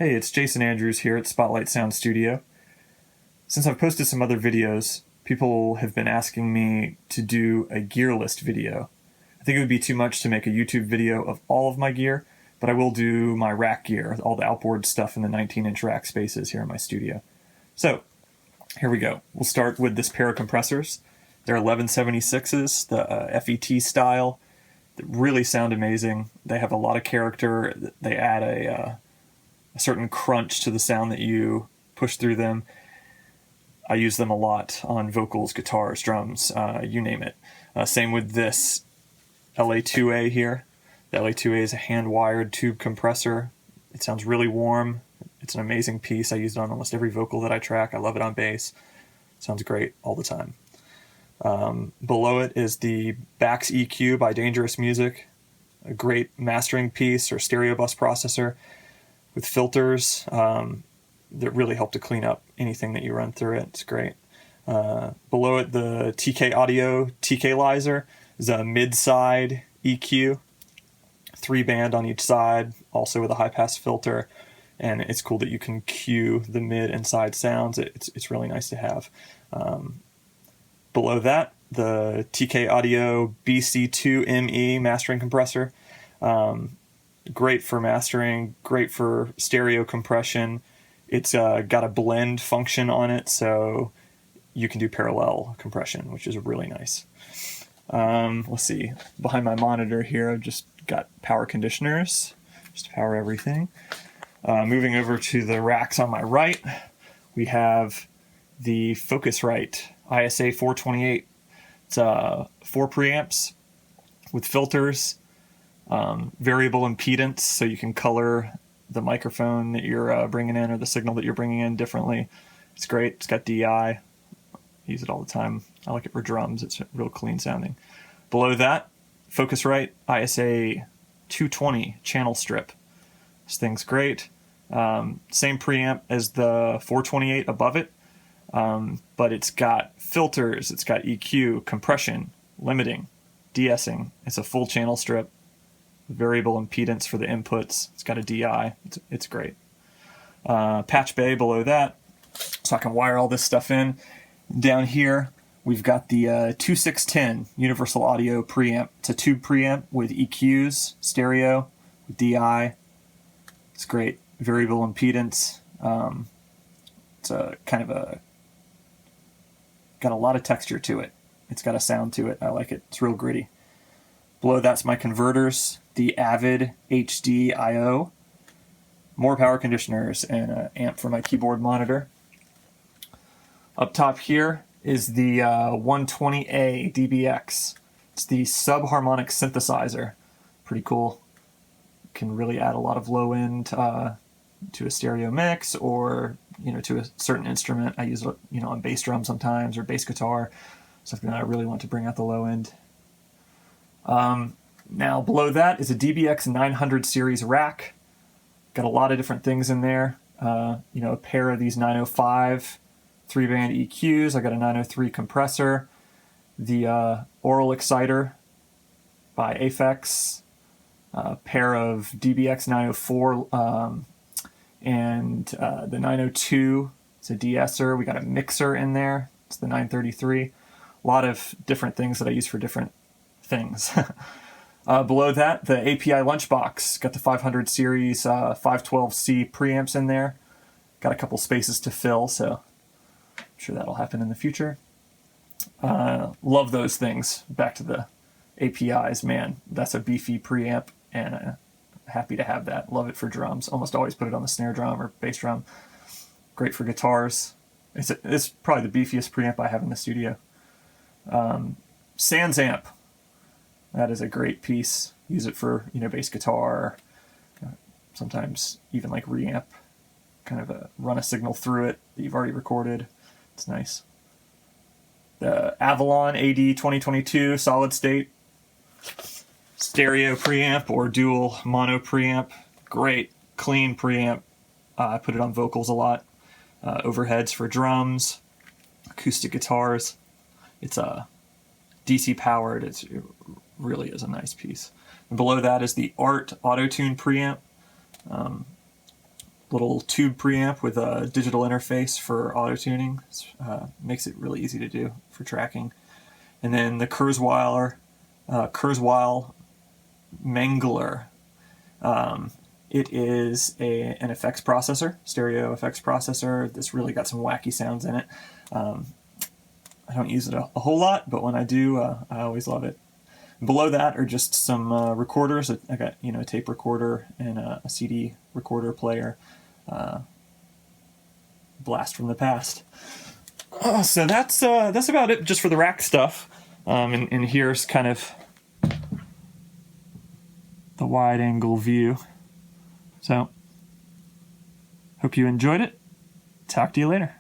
Hey, it's Jason Andrews here at Spotlight Sound Studio. Since I've posted some other videos, people have been asking me to do a gear list video. I think it would be too much to make a YouTube video of all of my gear, but I will do my rack gear, all the outboard stuff in the 19-inch rack spaces here in my studio. So, here we go. We'll start with this pair of compressors. They're 1176s, the FET style. They really sound amazing. They have a lot of character. They add a certain crunch to the sound that you push through them. I use them a lot on vocals, guitars, drums, you name it. Same with this LA2A here. The LA2A is a hand-wired tube compressor. It sounds really warm. It's an amazing piece. I use it on almost every vocal that I track. I love it on bass. Sounds great all the time. Below it is the BAX EQ by Dangerous Music, a great mastering piece or stereo bus processor with filters that really help to clean up anything that you run through it. It's great. Below it, the TK Audio TK-Lizer is a mid-side EQ, 3-band on each side, also with a high-pass filter, and it's cool that you can cue the mid and side sounds. It's really nice to have. Below that, the TK Audio BC2ME mastering compressor. Great for mastering, great for stereo compression. It's got a blend function on it, so you can do parallel compression, which is really nice. Let's see, behind my monitor here, I've just got power conditioners, just to power everything. Moving over to the racks on my right, we have the Focusrite ISA428. It's 4 preamps with filters. Variable impedance, so you can color the microphone that you're bringing in or the signal that you're bringing in differently. It's great. It's got DI. I use it all the time. I like it for drums. It's real clean sounding. Below that, Focusrite ISA428 channel strip. This thing's great. Same preamp as the 428 above it, but it's got filters, it's got EQ, compression, limiting, de-essing. It's a full channel strip. Variable impedance for the inputs. It's got a DI. It's great. Patch bay below that, so I can wire all this stuff in. Down here, we've got the 2610 Universal Audio preamp. It's a tube preamp with EQs, stereo, with DI. It's great. Variable impedance. It's a kind of got a lot of texture to it. It's got a sound to it. I like it. It's real gritty. Below that's my converters, the Avid HD I/O, more power conditioners, and an amp for my keyboard monitor. Up top here is the 120A DBX. It's the subharmonic synthesizer. Pretty cool. Can really add a lot of low end to a stereo mix, or to a certain instrument. I use it on bass drum sometimes, or bass guitar, something that I really want to bring out the low end. Now below that is a DBX 900 series rack. Got a lot of different things in there. A pair of these 905 3-band EQs. I got a 903 compressor. The Oral Exciter by Aphex. A pair of DBX 904 and the 902. It's a de-esser. We got a mixer in there. It's the 933. A lot of different things that I use for different things. Below that, the API lunchbox. Got the 500 series 512C preamps in there. Got a couple spaces to fill, so I'm sure that'll happen in the future. Love those things. Back to the APIs, man. That's a beefy preamp, and happy to have that. Love it for drums. Almost always put it on the snare drum or bass drum. Great for guitars. It's probably the beefiest preamp I have in the studio. Sansamp. That is a great piece. Use it for bass guitar, sometimes even like reamp, kind of run a signal through it that you've already recorded. It's nice. The Avalon AD2022 solid state stereo preamp or dual mono preamp. Great, clean preamp. I put it on vocals a lot. Overheads for drums, acoustic guitars. It's DC powered. It really is a nice piece. And below that is the Art Auto-Tune preamp. little tube preamp with a digital interface for auto tuning. Makes it really easy to do for tracking. And then the Kurzweil Mangler. It is an effects processor, stereo effects processor. This really got some wacky sounds in it. I don't use it a whole lot, but when I do, I always love it. Below that are just some recorders. I got a tape recorder and a CD recorder player. Blast from the past. So that's about it just for the rack stuff. And here's kind of the wide angle view. So hope you enjoyed it. Talk to you later.